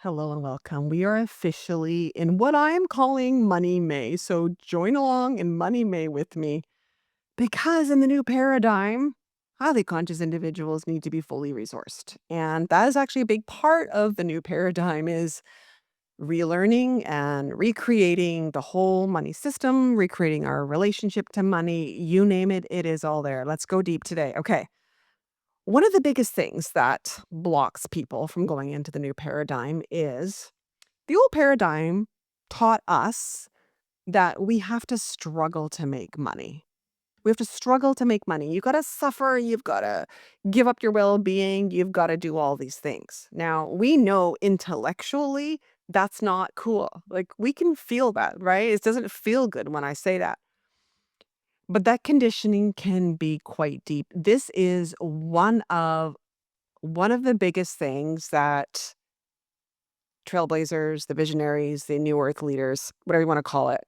Hello and welcome. We are officially in what I am calling Money May. So join along in Money May with me because in the new paradigm, highly conscious individuals need to be fully resourced. And that is actually a big part of the new paradigm is relearning and recreating the whole money system, recreating our relationship to money, you name it, it is all there. Let's go deep today. Okay. One of the biggest things that blocks people from going into the new paradigm is the old paradigm taught us that we have to struggle to make money. We have to struggle to make money. You gotta suffer, you've gotta give up your well-being, you've gotta do all these things. Now, we know intellectually that's not cool. Like, we can feel that, right? It doesn't feel good when I say that. But that conditioning can be quite deep. This is one of the biggest things that trailblazers, the visionaries, the new earth leaders, whatever you want to call it,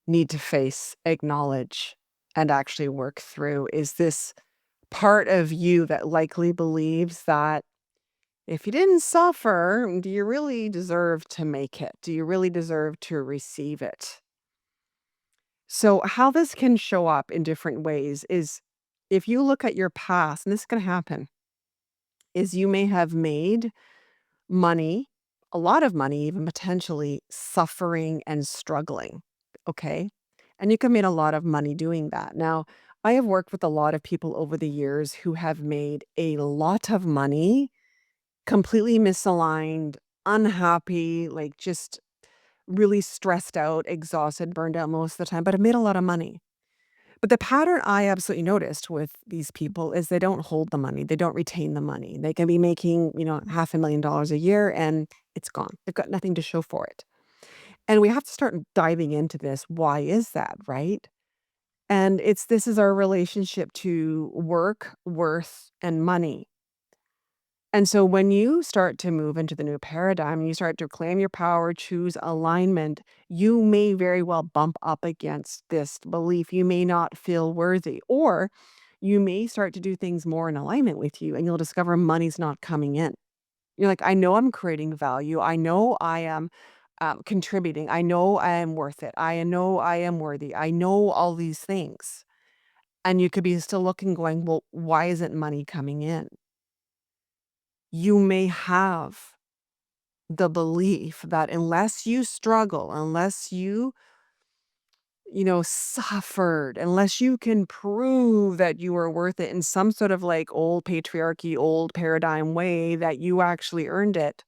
need to face, acknowledge, and actually work through is this part of you that likely believes that if you didn't suffer, do you really deserve to make it? Do you really deserve to receive it? So, how this can show up in different ways is if you look at your past, and this can happen, is you may have made money, a lot of money, even potentially suffering and struggling. Okay. And you can make a lot of money doing that. Now, I have worked with a lot of people over the years who have made a lot of money, completely misaligned, unhappy, like just really stressed out, exhausted, burned out most of the time, but have made a lot of money. But the pattern I absolutely noticed with these people is they don't hold the money. They don't retain the money. They can be making, $500,000 a year and it's gone. They've got nothing to show for it. And we have to start diving into this. Why is that, right? And this is our relationship to work, worth, and money. And so when you start to move into the new paradigm, you start to claim your power, choose alignment, you may very well bump up against this belief. You may not feel worthy, or you may start to do things more in alignment with you, and you'll discover money's not coming in. You're like, I know I'm creating value. I know I am contributing. I know I am worth it. I know I am worthy. I know all these things. And you could be still looking, going, well, why isn't money coming in? You may have the belief that unless you struggle, unless you suffered, unless you can prove that you are worth it in some sort of like old patriarchy, old paradigm way that you actually earned it,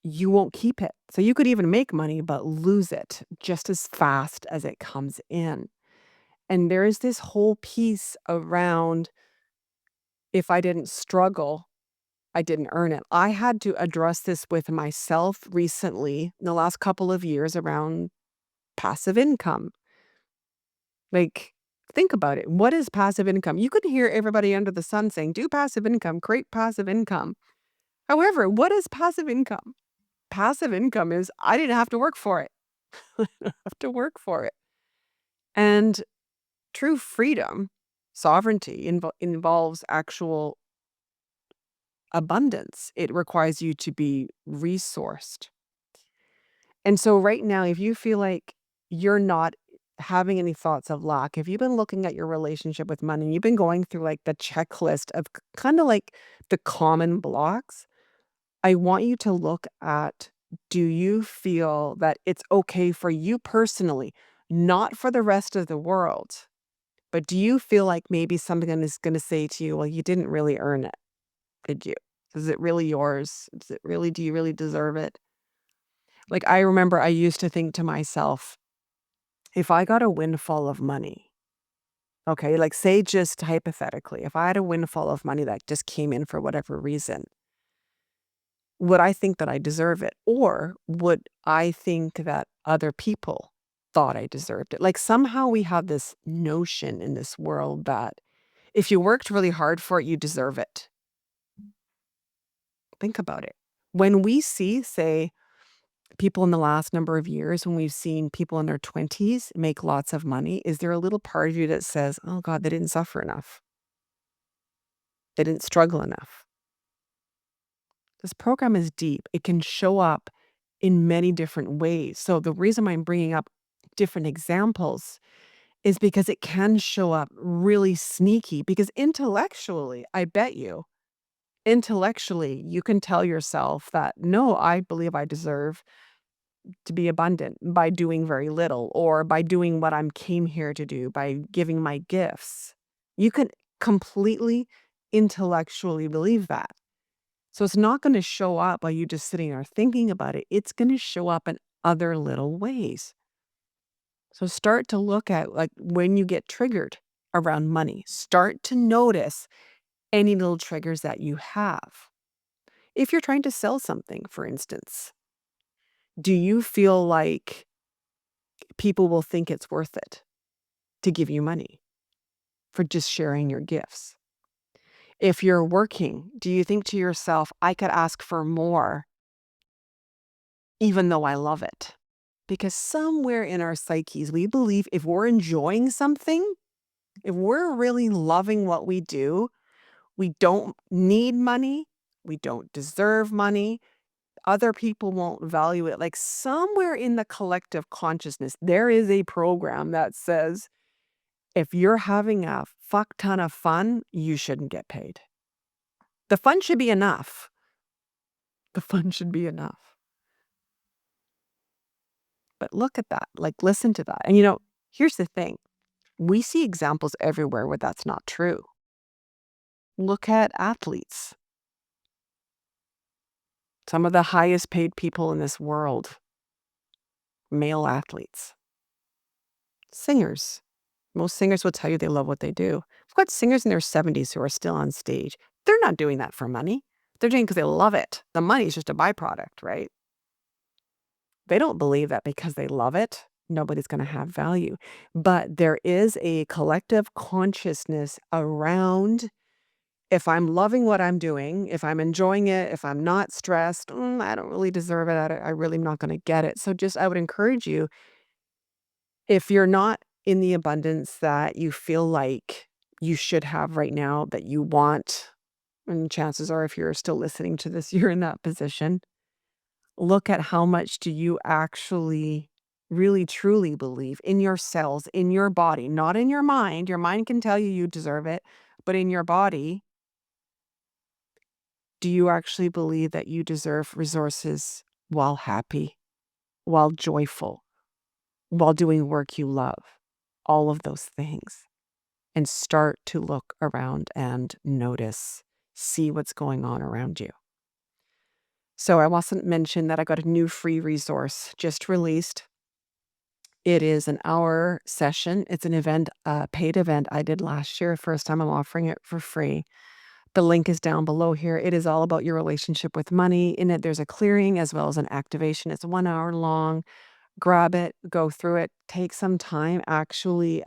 you won't keep it. So you could even make money, but lose it just as fast as it comes in. And there is this whole piece around if I didn't struggle, I didn't earn it. I had to address this with myself recently in the last couple of years around passive income. Like, think about it. What is passive income? You could hear everybody under the sun saying, do passive income, create passive income. However, what is passive income? Passive income is I didn't have to work for it. I don't have to work for it. And true freedom, sovereignty involves actual abundance. It requires you to be resourced. And so right now, if you feel like you're not having any thoughts of lack, if you've been looking at your relationship with money, and you've been going through like the checklist of kind of like the common blocks, I want you to look at, do you feel that it's okay for you personally, not for the rest of the world, but do you feel like maybe something is going to say to you, well, you didn't really earn it, did you? Is it really yours? Do you really deserve it? Like, I remember I used to think to myself, if I got a windfall of money, okay, like say just hypothetically, if I had a windfall of money that just came in for whatever reason, would I think that I deserve it? Or would I think that other people thought I deserved it? Like somehow we have this notion in this world that if you worked really hard for it, you deserve it. Think about it. When we see, say, people in the last number of years, when we've seen people in their 20s make lots of money, is there a little part of you that says, oh God, they didn't suffer enough? They didn't struggle enough. This program is deep. It can show up in many different ways. So the reason I'm bringing up different examples is because it can show up really sneaky because intellectually, I bet you, intellectually, you can tell yourself that, no, I believe I deserve to be abundant by doing very little or by doing what I'm came here to do, by giving my gifts. You can completely intellectually believe that. So it's not going to show up by you just sitting there thinking about it. It's going to show up in other little ways. So start to look at like when you get triggered around money, start to notice any little triggers that you have. If you're trying to sell something, for instance, do you feel like people will think it's worth it to give you money for just sharing your gifts? If you're working, do you think to yourself, I could ask for more even though I love it? Because somewhere in our psyches, we believe if we're enjoying something, if we're really loving what we do, we don't need money, we don't deserve money, other people won't value it. Like somewhere in the collective consciousness, there is a program that says, if you're having a fuck ton of fun, you shouldn't get paid. The fun should be enough. The fun should be enough. But look at that, like listen to that. And here's the thing. We see examples everywhere where that's not true. Look at athletes. Some of the highest paid people in this world, male athletes, singers. Most singers will tell you they love what they do. We've got singers in their 70s who are still on stage. They're not doing that for money. They're doing it because they love it. The money is just a byproduct, right? They don't believe that because they love it, nobody's going to have value. But there is a collective consciousness around if I'm loving what I'm doing, if I'm enjoying it, if I'm not stressed, I don't really deserve it. I really am not going to get it. So I would encourage you, if you're not in the abundance that you feel like you should have right now, that you want, and chances are if you're still listening to this, you're in that position. Look at how much do you actually really truly believe in your cells, in your body, not in your mind. Your mind can tell you you deserve it, but in your body, do you actually believe that you deserve resources while happy, while joyful, while doing work you love? All of those things. And start to look around and notice, see what's going on around you. So I wasn't mentioned that I got a new free resource just released. It is an hour session. It's an event, a paid event I did last year. First time I'm offering it for free. The link is down below here. It is all about your relationship with money. In it, there's a clearing as well as an activation. It's 1 hour long. Grab it, go through it, take some time. Actually,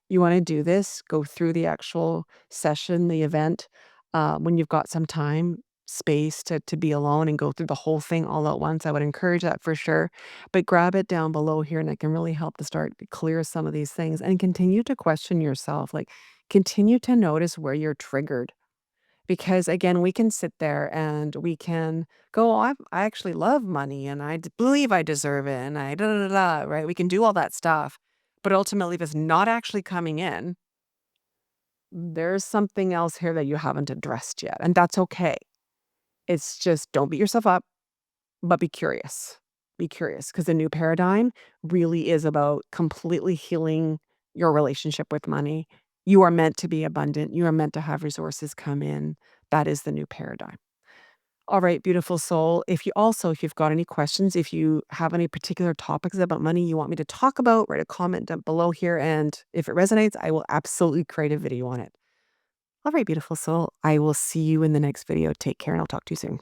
you want to do this, go through the actual session, the event, when you've got some time, space to be alone and go through the whole thing all at once. I would encourage that for sure. But grab it down below here and it can really help to start to clear some of these things and continue to question yourself. Like continue to notice where you're triggered. Because again, we can sit there and we can go, I actually love money and believe I deserve it and I da da da, da," right? We can do all that stuff. But ultimately, if it's not actually coming in, there's something else here that you haven't addressed yet. And that's okay. It's just don't beat yourself up, but be curious. Be curious because the new paradigm really is about completely healing your relationship with money. You are meant to be abundant. You are meant to have resources come in. That is the new paradigm. All right, beautiful soul. If you've got any questions, if you have any particular topics about money you want me to talk about, write a comment down below here. And if it resonates, I will absolutely create a video on it. All right, beautiful soul. I will see you in the next video. Take care and I'll talk to you soon.